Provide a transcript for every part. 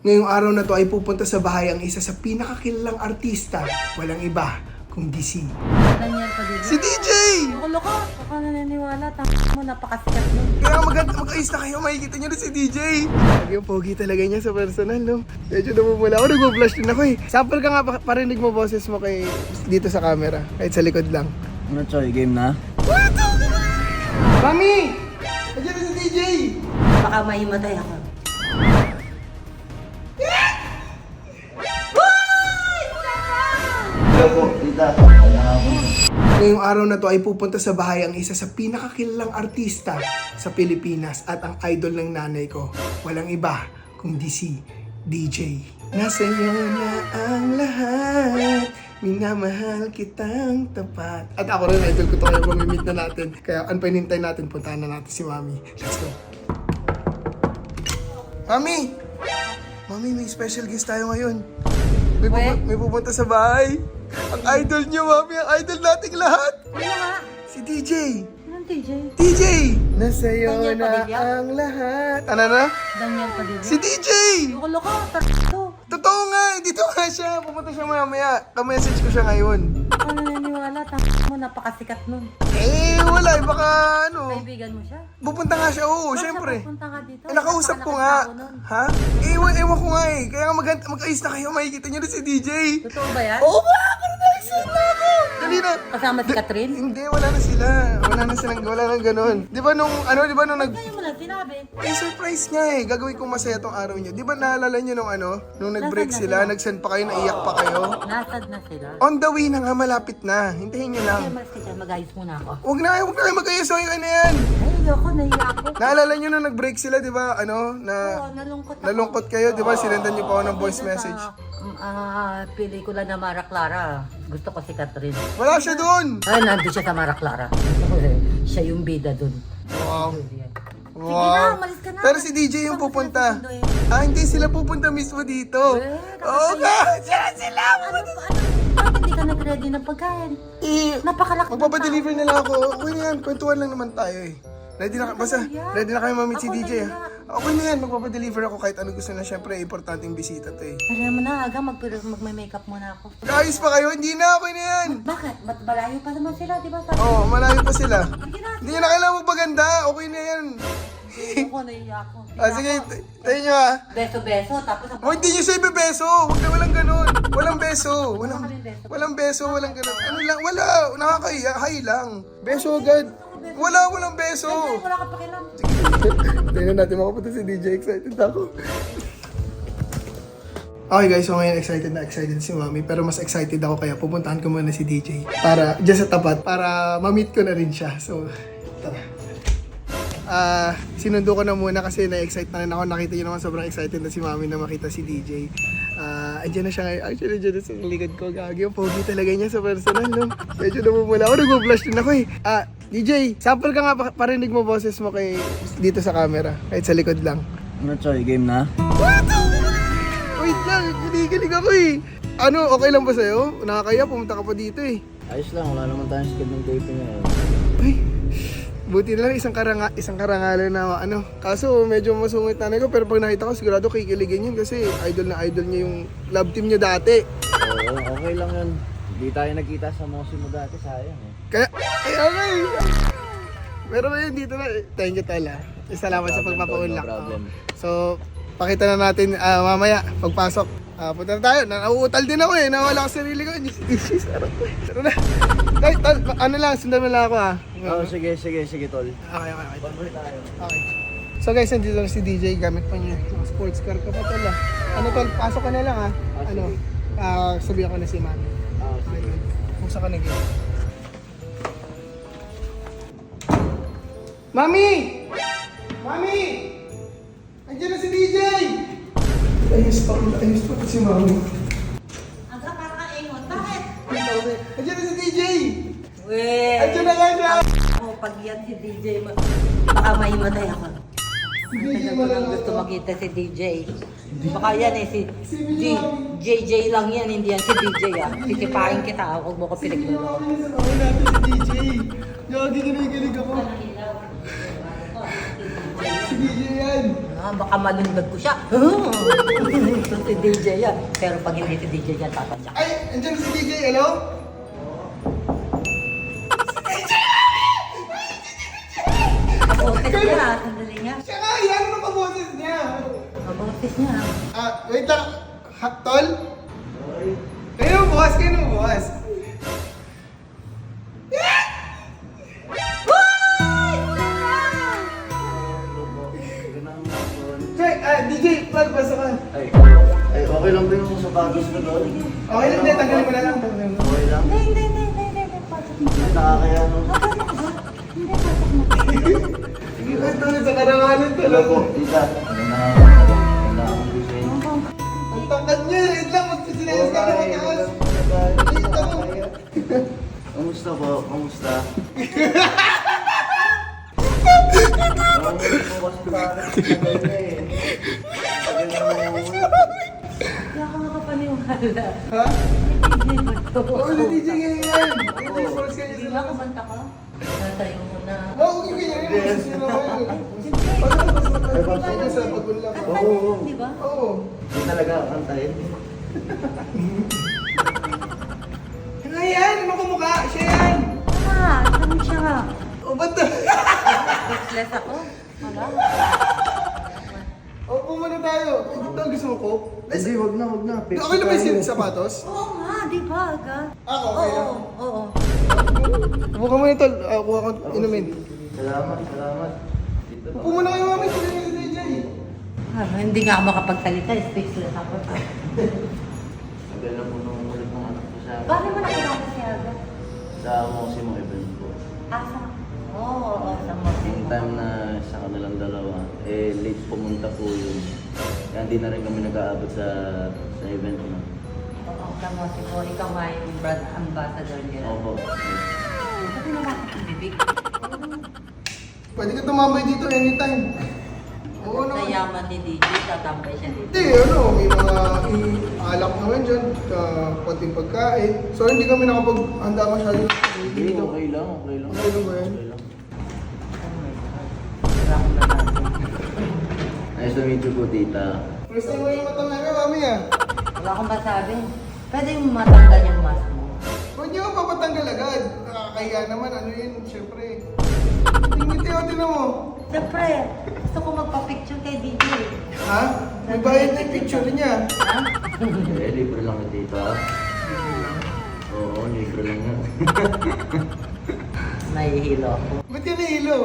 Ngayong araw na to ay pupunta sa bahay ang isa sa pinakakilalang artista. Walang iba kundi si Daniel Padilla. Si DJ! Loko ko. Ako naniniwala. Mo, napakasikat nun. Kaya mag-ayos na kayo, makikita nyo rin si DJ. Sabi yung pogi talaga niya sa personal, no? Medyo namumula ako, nag-flash din ako eh. Sample ka nga, parinig mo boses mo kay dito sa camera, kahit sa likod lang. Ano Choy, game na? Mami! Nandiyan na si DJ! Baka maimatay ako. Hello po, tita. Ngayong araw na to ay pupunta sa bahay ang isa sa pinakakilalang artista sa Pilipinas at ang idol ng nanay ko. Walang iba kundi si DJ. Nasa iyo na ang lahat, minamahal kitang tapat. At ako rin, idol ko to, kaya mamimit na natin. Kaya ang panintay natin, puntahan na natin si Mami. Let's go. Mami! Mami, may special guest tayo ngayon. May pupunta sa bahay. Ang idol niyo, Mami. Ang idol nating lahat. Ano nga? Si DJ. Anong DJ? DJ! Nasa'yo Daniel na Padilla? ang lahat. Ano na? Daniel Padilla. Si DJ! Loko ko. Totoo nga, dito nga siya. Pupunta siya mamaya. Ka-message ko siya ngayon. Ako naniniwala. Mo, napakasikat nun. Eh, wala. Baka ano. Kaibigan mo siya? Pupunta nga siya. Oo, Bakit syempre. Punta ka dito. Eh, nakausap ko nga. Ha? Eh, ewan ko nga eh. Kaya nga mag-ayos na kayo. Makikita niyo rin si DJ. Totoo ba yan? Oo ba? Pero na-excite na ako. Dali na. Kasama si Catherine? Hindi, wala na sila. Wala na ganun. Di ba nung Ngayon mo lang sinabi. Eh, surprise nga eh. Gagawin kong masaya tong araw niyo. Di ba naalala niyo nung nung nag-break Nasaan na sila, sila? nag-send pa kayo, naiyak pa kayo? Nasad na sila. On the way na nga, malapit na. Hintayin niyo lang. Kaya masika, mag-ayos muna ako. Huwag na kayo mag-ayos. Okay na yan. Ay, ayoko, naiyak ako. Naalala niyo nung nag-break sila, di ba? Oo, Na nalungkot ako. nalungkot kayo, di ba? Sinendan niyo pa ako ng voice Dito sa, message. pelikula na Mara Clara. Gusto ko si Catherine. Wala siya doon. Ay, nandun siya sa Mara Clara. Siya yung bida dun. Wow. Sige na, umalis ka na. Pero si DJ yung pupunta. Sunduin. Hindi sila pupunta mismo dito. Oo nga, sila. Bakit hindi ka nag-ready ng pagkain? Eh, Napakalaki ng magpapadeliver na lang ako. Okay na yan, kwentuhan lang naman tayo eh. Ready na, basta, ready na kayo mamit si Ako DJ nahiya. ha. Okay na yan, magpapadeliver ako kahit ano gusto na. Syempre, importanteng bisita to eh. Alam mo na, aga, magme-makeup muna ako. Ayos pa kayo? Hindi na, okay na yan. Bakit? Ba't malayo pa naman sila, di ba? Sabi Oo, malayo pa sila. Sige na, Hindi na kailangan magpaganda, okay na yan. ako, naiiyak ako. Sige, tayo nyo ha. Beso-beso, tapos ang Hindi nyo siya ibebeso, huwag na walang ganun. Walang beso, walang beso, walang ganun. Ano lang, wala, nakakahiya, hay lang. Beso agad. Walang beso. wala ka pakialam. Tingnan natin makapunta si DJ, excited ako. Okay guys, so ngayon excited si Mami, pero mas excited ako kaya pupuntahan ko muna si DJ para dyan sa tapat, para ma-meet ko na rin siya. So, tara. Sinundo ko na muna kasi na-excite na rin ako. Nakita nyo naman sobrang excited na si Mami na makita si DJ. Andyan na siya ngayon. Actually, dyan na sa likod ko. Gagi, yung pogi talaga niya sa personal, no? Medyo namumula ako. Nag-flash din ako eh. DJ, sample ka nga, parinig mo boses mo kay dito sa camera. Kahit sa likod lang. Ano Choy, game na? Wait lang, kinikilig ako eh. Ano, okay lang ba sa'yo? Nakakaya, pumunta ka pa dito eh. Ayos lang, wala naman tayong schedule ng taping ngayon. Ay, buti na lang isang karangalan na Kaso medyo masungit nanay ko, pero pag nakita ko sigurado kikiligin yun kasi idol na idol niya yung love team niya dati. Oo, okay lang yun. Hindi tayo nagkita sa Mosi mo dati, sayang eh. Kaya, okay. Pero ngayon dito na, thank you tala. Salamat sa pagpapaunlak. No problem. So, pakita na natin mamaya pagpasok. Punta na tayo, nauutal din ako eh, nawala ko sarili ko. Sarap ko. Tara na. Kahit, ano lang, sundan mo lang ako ha. Oo, sige tol. Okay. Pag-break tayo. Okay. So guys, nandito lang si DJ, gamit pa niya yung sports car ko pa tala. Ano tol, pasok ka na lang ha. Sabihan ko na si Mami. Sige. Buksan ka na game. Mami! Mami! Andiyan na si DJ! Ayos pa si Mami. Aga, kakaingon. Bakit? Andiyan na si DJ! Weh! Andiyan na nga siya! Pag yan si DJ, baka maimatay ako. Si DJ Tagal ko lang malalakas. gusto makita si DJ. Baka yan eh, JJ lang yan, hindi yan si DJ ah. Titipain kita, huwag mo ko pinagluloko. Ano natin si DJ? Gagi, kinikilig ako. Si DJ yan! Baka malundag ko siya. yung si DJ yan. Pero pag hindi si DJ yan, tatadyak. Ay, andyan si DJ, hello? Kaboses niya, sandali niya. Siya nga, yan ang kaboses niya. Kaboses niya. Wait lang. Tol? Kayo mo bukas, kayo mo bukas. Check, DJ, plug, basta ka. Ay, okay lang ba yung sapatos ko doon? Okay lang, hindi, tanggalin mo na lang. Tanggalin mo. Okay lang? Hindi. Pasok mo. Ay, nakakaya no? Hindi, pasok mo. Sige, ito sa karangalan to. Hello po, tita. Ano akong gising? Ang tangkad niya, wait lang, magsisinayos ka na mataas. Dito mo. Kamusta po? Kamusta? Hindi ako makapaniwala. Ha? DJ ba to? Oo, si DJ ngayon yan. DJ Sports kayo Hindi sila. ba kumanta ka? Natayo mo na. Oo, huwag yung ganyan. Masasira ko yun. Basta ka sa pagulak. Ang kanya, di ba? Oo. Hindi talaga kantahin. Nga yan, ano kumukha? Siya yan. Ano siya? O, ba't na? Speechless ako. Wala. Opo muna tayo. Ito gusto mo ko? Hindi, wag na. Okay na ba yung sapatos? Oo nga, di ba agad? Ako, okay lang. Oo. Upo ka muna ito. Kuha ko inumin. Salamat. Dito Upo muna kayo mami. Ito yung DJ. Hindi nga ako makapagsalita. Speechless ako. Tagal na po nung ulit ng anak ko sa akin. Bakit mo nakilala si Aga? Sa Mosimo event po. Asa? Oo, sa Mosimo. Yung time na sa kanilang dalawa, late pumunta po yun. Kaya hindi na rin kami nag-aabot sa event na. Oo, sa Mosimo. Ikaw nga yung brand ambassador nila. Opo. Bakit mo bibig? Pwede ka tumambay dito anytime. Oo Sa naman. yaman ni DJ, tatambay siya dito. Hindi, ano, may mga alak naman dyan. Konting pagkain. So, hindi kami nakapag-handa masyado. Hindi, okay lang. Okay lang ba yan? Okay lang. Oh my God. Wala akong nalaman. Nice to meet you po, tita. First time mo yung matangga, mami ah. Wala akong masabi. Pwede yung matanggal yung mask mo. Huwag niyo papatanggal agad. Nakakahiya naman, ano yun, syempre. Tingiti o, tinan mo. Siyempre, gusto ko magpa-picture kay DJ. Ha? May bayad na yung picture niya. Ha? Libre lang na tita. Oo, libre lang yan. Nahihilo ako. Ba't yan nahilo?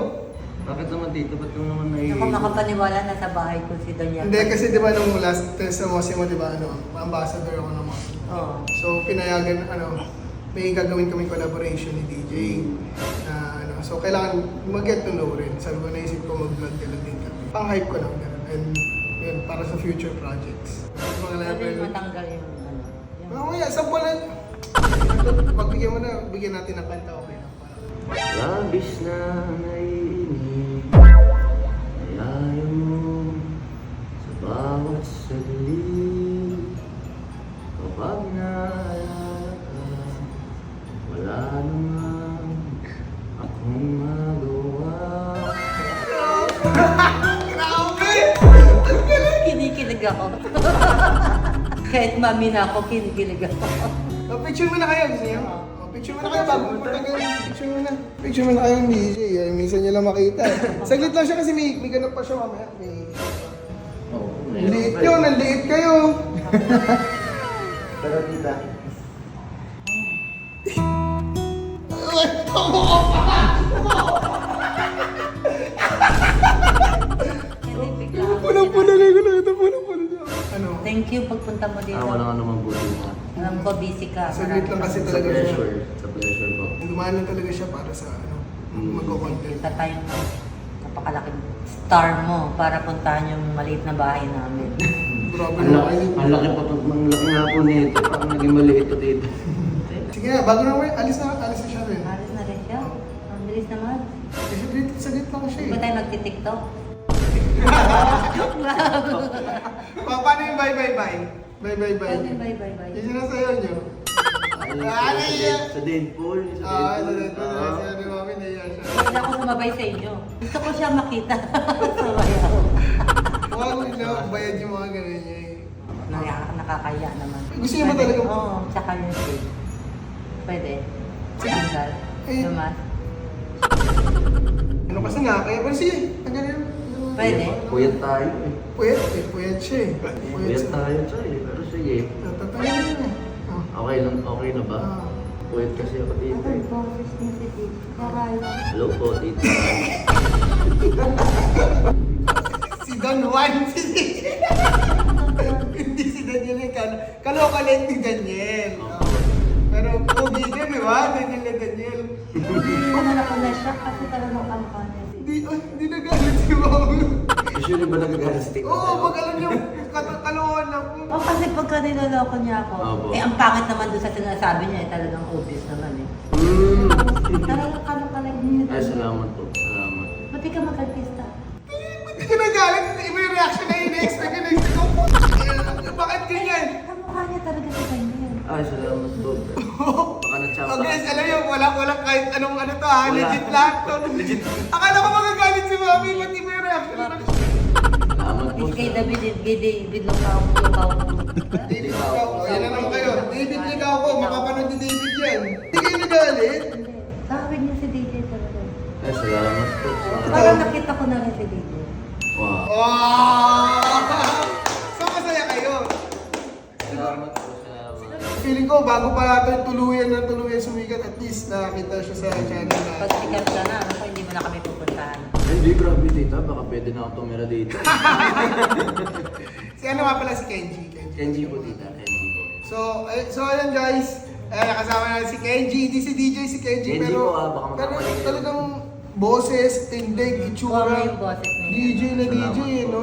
Bakit naman tita? Ba't mo naman Hindi ako makapaniwala na sa bahay ko si Donya. Hindi, kasi di ba nung last test sa Mosimo, di ba, ano, ambassador ako ng Mosimo. Oo. So, pinayagan, ano, may gagawin kami collaboration ni DJ. Na, ano, so, kailangan mag-get to know rin. Sabi ko, naisip ko mag-vlog din kami. Pang-hype ko lang, gano'n. And, yun, para sa future projects. Mga Pwede level. matanggal yung ano. Yung... Mamaya, sample na. Pagbigyan mo na, bigyan natin ng kanta, okay lang. Labis na naiinig ay ayaw mo sa bawat saglit. Kapag naalala ka, wala naman akong magawa. Grabe! Kinikilig ako. Kahit mami na ako, kinikilig ako. Picture mo na kayo, gusto niyo? Picture mo na kayo bago matanggal. Picture mo na. Picture mo na kayo ng DJ. Ay, minsan niyo lang makita. Saglit lang siya kasi may ganap pa siya mamaya. May... Oo. Liit yun, ang liit kayo. Pero tita, Hindi, bigla ako. Punang-puno kayo na ito. Punang-puno niya. Ano? Thank you pagpunta mo dito. wala ka namang buti mo. Alam ko, busy ka. Saglit lang kasi Sa talaga siya. pleasure. Sa pleasure ko. Dumaan lang talaga siya para sa ano, magko-content. Kita tayong napakalaking star mo para puntahan yung maliit na bahay namin. Grabe Ang na laki, kayo. ang laki pa ang laki nga po nito. Parang naging maliit to dito. Sige na, bago na alis na siya rin. Alis na rin siya. Ang bilis naman. Kasi saglit lang siya Di ba eh. tayo magti-tiktok? Paano yung bye-bye-bye? Bye-bye-bye. Bye. Yung sinasayaw niyo? Sa Deadpool. Ah, sa Deadpool. Sinasayaw ni Mami, naiya siya. Hindi ako sumabay sa inyo. Gusto ko siya makita. Sumabay ako. Huwag mo bayad yung mga ganun niya eh. Naya nakakaya naman. Gusto niyo ba Pwede? talaga- Oo, tsaka yung shade. Pwede. Singal. Eh. Naman. Ano kasi nga, kaya pero sige, tanggalin. Pwede. Puyat tayo eh. Puyat siya eh. Puyat tayo tayo. Pero sige. Natatanggalin na. Okay lang, okay na ba? Puyat kasi ako dito eh. boses niya si Tito. Karaya. Hello po, dito. Si Don Juan, hindi si Daniel yung kaloka lang ni Daniel. Pero pogi din, di ba? Daniel na Daniel. Ano na ko na-shock kasi talagang kampanya. Hindi nagalit si Mami. Usually ba nagagalit sa TikTok? Oo, pag alam niyo, kalokohan lang. O kasi pagka niloloko niya ako, Opo. ang pangit naman doon sa sinasabi niya, talagang obvious naman eh. Talagang kalokalag niya. Ay, salamat po. Salamat. Ba't di ka mag-artista? Hindi ka nagalit. Iba yung reaction na in-expect ko. Bakit ganyan? Kamukha niya talaga si Daniel. Ay, salamat po. Baka nagsampa. Okay, alam niyo, walang kahit anong ano to ha. Wala. Legit lahat to. Legit. Akala ko magagalit si Mami. Ba't iba yung reaction? Salamat po. Kay David, Lukaw. David Ligaw. O, yan na naman kayo. David Ligaw ko. Makapanood ni David yan. Hindi kayo nagalit. Sabi niya si DJ talaga. Ay, salamat po. Parang nakita ko na rin si DJ. Wow. Wow! So, masaya kayo. Salamat po. Salamat. Feeling ko, bago pa ito tuluyan sumikat, at least nakakita siya sa channel na. Pag sikat ka na, ako hindi mo na kami pupuntahan. Hindi, grabe dito. Baka pwede na ako tumira dito. Si ano nga pala si Kenji. Kenji po, tita. Kenji po. So ayan guys, nakasama na si Kenji, hindi si DJ si Kenji, Kenji pero, po, baka pero magkamali kayo. talagang boses, tindig, Kuha itsura, mo yung boses niya. DJ na Salamat DJ, po. no?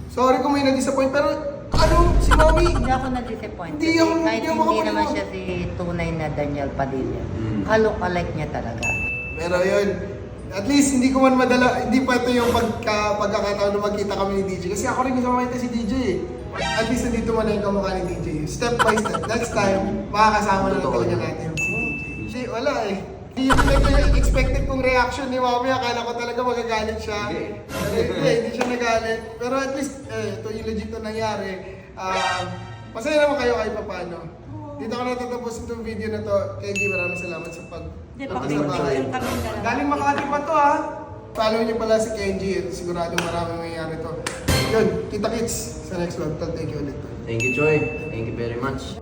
Sorry kung may na-disappoint, pero ano, si Mami, Hindi ako na-disappoint. Hindi Kasi ako- kahit hindi ako hindi naman makapaniwala. siya si tunay na Daniel Padilla. Mm. Kalokalike niya talaga. pero yun, at least hindi ko man madala, hindi pa ito yung pagkakataon na magkita kami ni DJ. Kasi ako rin gusto makita si DJ eh. At least nandito man na yung kamukha ni DJ. Step by step. Next time, makakasama na Totoo talaga yun. natin si DJ. Kasi wala eh. Hindi yun talaga yung expected kong reaction ni Mami. Akala ko talaga magagalit siya. Pero hindi siya nagalit. Pero at least, ito yung legit na nangyari. Masaya naman kayo kahit paano. Dito ko natatapos itong video na to. Kenji, maraming salamat sa Hindi, pakasabay. pakipicture kami dalawa. Galing Makati pa to ha. Follow niyo pala si Kenji at siguradong maraming mangyayari to. Yun, kita kits sa next vlog. Thank you ulit. Thank you, Joy. Thank you very much.